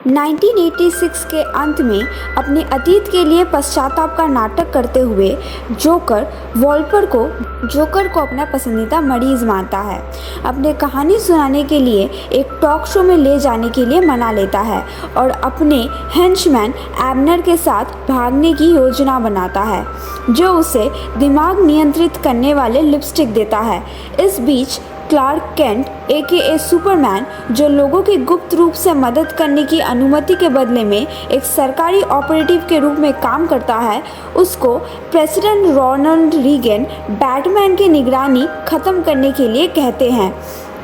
1986 के अंत में अपने अतीत के लिए पश्चाताप का नाटक करते हुए जोकर को अपना पसंदीदा मरीज मानता है। अपने कहानी सुनाने के लिए एक टॉक शो में ले जाने के लिए मना लेता है और अपने हेंचमैन एबनर के साथ भागने की योजना बनाता है, जो उसे दिमाग नियंत्रित करने वाले लिपस्टिक देता है। इस बीच क्लार्क केंट AKA सुपरमैन, जो लोगों की गुप्त रूप से मदद करने की अनुमति के बदले में एक सरकारी ऑपरेटिव के रूप में काम करता है, उसको प्रेसिडेंट रोनाल्ड रीगन बैटमैन की निगरानी खत्म करने के लिए कहते हैं।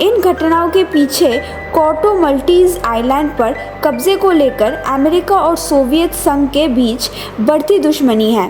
इन घटनाओं के पीछे कॉटो मल्टीज आइलैंड पर कब्जे को लेकर अमेरिका और सोवियत संघ के बीच बढ़ती दुश्मनी है।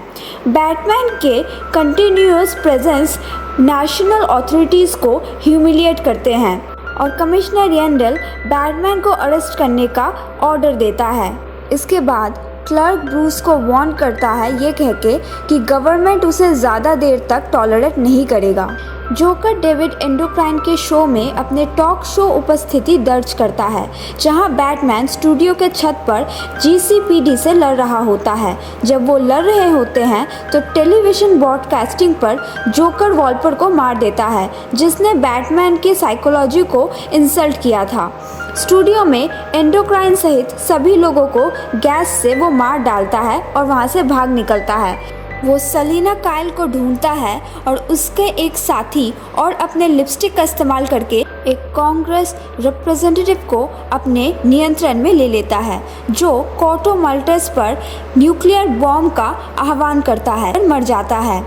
बैटमैन के कंटिन्यूअस प्रेजेंस नेशनल अथॉरिटीज़ को ह्यूमिलिएट करते हैं और कमिश्नर येंडल बैटमैन को अरेस्ट करने का ऑर्डर देता है। इसके बाद क्लार्क ब्रूस को वार्न करता है ये कहके कि गवर्नमेंट उसे ज़्यादा देर तक टॉलरेट नहीं करेगा। जोकर डेविड एंडोक्राइन के शो में अपने टॉक शो उपस्थिति दर्ज करता है, जहां बैटमैन स्टूडियो के छत पर GCPD से लड़ रहा होता है। जब वो लड़ रहे होते हैं तो टेलीविज़न ब्रॉडकास्टिंग पर जोकर वॉल्पर को मार देता है, जिसने बैटमैन की साइकोलॉजी को इंसल्ट किया था। स्टूडियो में एंडोक्राइन सहित सभी लोगों को गैस से वो मार डालता है और वहाँ से भाग निकलता है। वो सेलिना काइल को ढूंढता है और उसके एक साथी और अपने लिपस्टिक का इस्तेमाल करके एक कांग्रेस रिप्रेजेंटेटिव को अपने नियंत्रण में ले लेता है, जो कॉटो मल्टीज पर न्यूक्लियर बॉम्ब का आह्वान करता है और मर जाता है।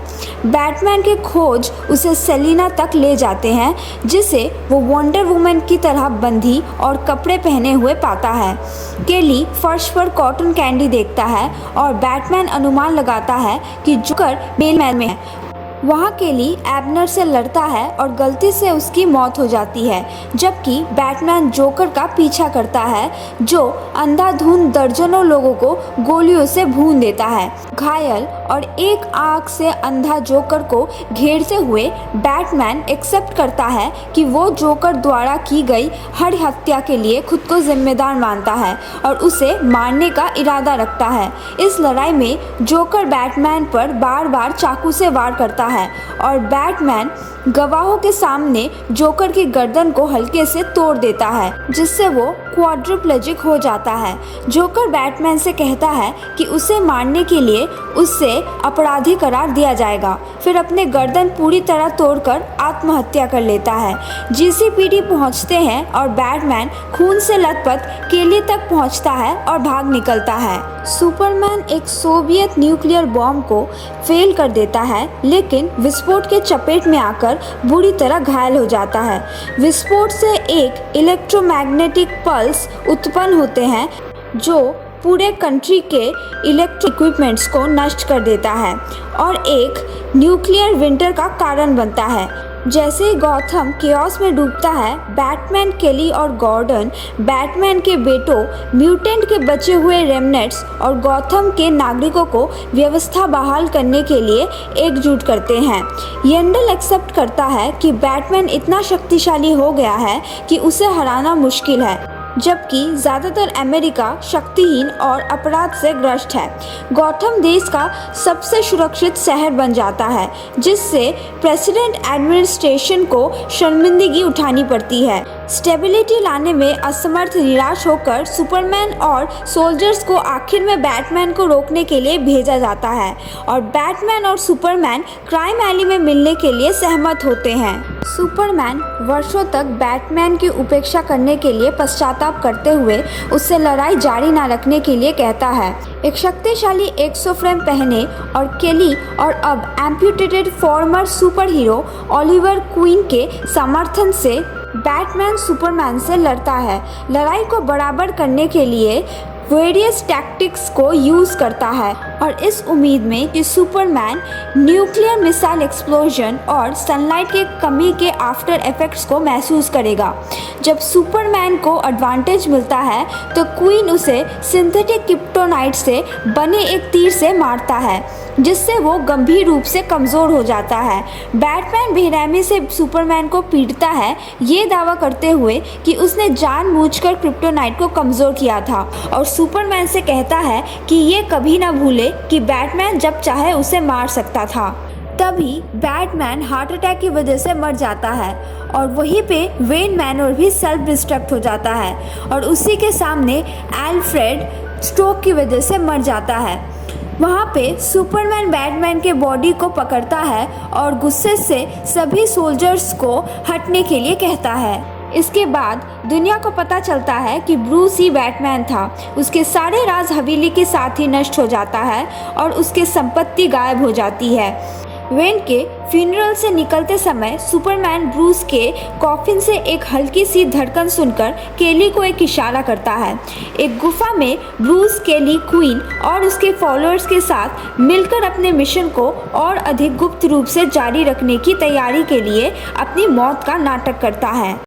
बैटमैन के खोज उसे सेलिना तक ले जाते हैं, जिसे वो वंडर वुमन की तरह बंधी और कपड़े पहने हुए पाता है। केली फर्श पर कॉटन कैंडी देखता है और बैटमैन अनुमान लगाता है कि जोकर बेलमैन में है। वहाँ केली एबनर से लड़ता है और गलती से उसकी मौत हो जाती है, जबकि बैटमैन जोकर का पीछा करता है, जो अंधाधुंध दर्जनों लोगों को गोलियों से भून देता है। घायल और एक आंख से अंधा जोकर को घेरते हुए बैटमैन एक्सेप्ट करता है कि वो जोकर द्वारा की गई हर हत्या के लिए खुद को जिम्मेदार मानता है और उसे मारने का इरादा रखता है। इस लड़ाई में जोकर बैटमैन पर बार बार चाकू से वार करता है और बैटमैन गवाहों के सामने जोकर की गर्दन को हल्के से तोड़ देता है, जिससे वो क्वाड्रिप्लेजिक हो जाता है। जोकर बैटमैन से कहता है कि उसे मारने के लिए उससे अपराधी करार दिया जाएगा, फिर अपने गर्दन पूरी तरह तोड़कर आत्महत्या कर लेता है। GCPD पहुंचते हैं और बैटमैन खून से लथपथ केली तक पहुंचता है और भाग निकलता है। सुपरमैन एक सोवियत न्यूक्लियर बॉम्ब को फेल कर देता है, लेकिन विस्फोट के चपेट में आकर बुरी तरह घायल हो जाता है। विस्फोट से एक इलेक्ट्रोमैग्नेटिक पल्स उत्पन्न होते हैं, जो पूरे कंट्री के इलेक्ट्रिक इक्विपमेंट्स को नष्ट कर देता है और एक न्यूक्लियर विंटर का कारण बनता है। जैसे ही गॉथम केओस में डूबता है, बैटमैन, केली और गॉर्डन बैटमैन के बेटों, म्यूटेंट के बचे हुए रेमनेट्स और गॉथम के नागरिकों को व्यवस्था बहाल करने के लिए एकजुट करते हैं। येंडल एक्सेप्ट करता है कि बैटमैन इतना शक्तिशाली हो गया है कि उसे हराना मुश्किल है, जबकि ज़्यादातर अमेरिका शक्तिहीन और अपराध से ग्रस्त है। गॉथम देश का सबसे सुरक्षित शहर बन जाता है, जिससे प्रेसिडेंट एडमिनिस्ट्रेशन को शर्मिंदगी उठानी पड़ती है। स्टेबिलिटी लाने में असमर्थ निराश होकर सुपरमैन और सोल्जर्स को आखिर में बैटमैन को रोकने के लिए भेजा जाता है और बैटमैन और सुपरमैन क्राइम एली में मिलने के लिए सहमत होते हैं। सुपरमैन वर्षों तक बैटमैन की उपेक्षा करने के लिए पश्चाताप करते हुए उससे लड़ाई जारी न रखने के लिए कहता है। एक शक्तिशाली एक्सोफ्रेम पहने और केली और अब amputated former super hero Oliver Queen के समर्थन से बैटमैन सुपरमैन से लड़ता है। लड़ाई को बराबर करने के लिए वेरियस टैक्टिक्स को यूज़ करता है और इस उम्मीद में कि सुपरमैन न्यूक्लियर मिसाइल एक्सप्लोजन और सनलाइट के कमी के आफ्टर इफेक्ट्स को महसूस करेगा। जब सुपरमैन को एडवांटेज मिलता है तो क्वीन उसे सिंथेटिक क्रिप्टोनाइट से बने एक तीर से मारता है, जिससे वो गंभीर रूप से कमज़ोर हो जाता है। बैटमैन बेरहमी से सुपरमैन को पीटता है, ये दावा करते हुए कि उसने जानबूझकर क्रिप्टोनाइट को कमज़ोर किया था, और सुपरमैन से कहता है कि ये कभी ना भूले कि बैटमैन जब चाहे उसे मार सकता था। तभी बैटमैन हार्ट अटैक की वजह से मर जाता है और वहीं पे वेन मैनर भी सेल्फ डिस्ट्रक्ट हो जाता है और उसी के सामने एल्फ्रेड स्ट्रोक की वजह से मर जाता है। वहाँ पे सुपरमैन बैटमैन के बॉडी को पकड़ता है और गुस्से से सभी सोल्जर्स को हटने के लिए कहता है। इसके बाद दुनिया को पता चलता है कि ब्रूस ही बैटमैन था। उसके सारे राज हवेली के साथ ही नष्ट हो जाता है और उसकी संपत्ति गायब हो जाती है। वेन के फ्यूनरल से निकलते समय सुपरमैन ब्रूस के कॉफिन से एक हल्की सी धड़कन सुनकर केली को एक इशारा करता है। एक गुफा में ब्रूस केली क्वीन और उसके फॉलोअर्स के साथ मिलकर अपने मिशन को और अधिक गुप्त रूप से जारी रखने की तैयारी के लिए अपनी मौत का नाटक करता है।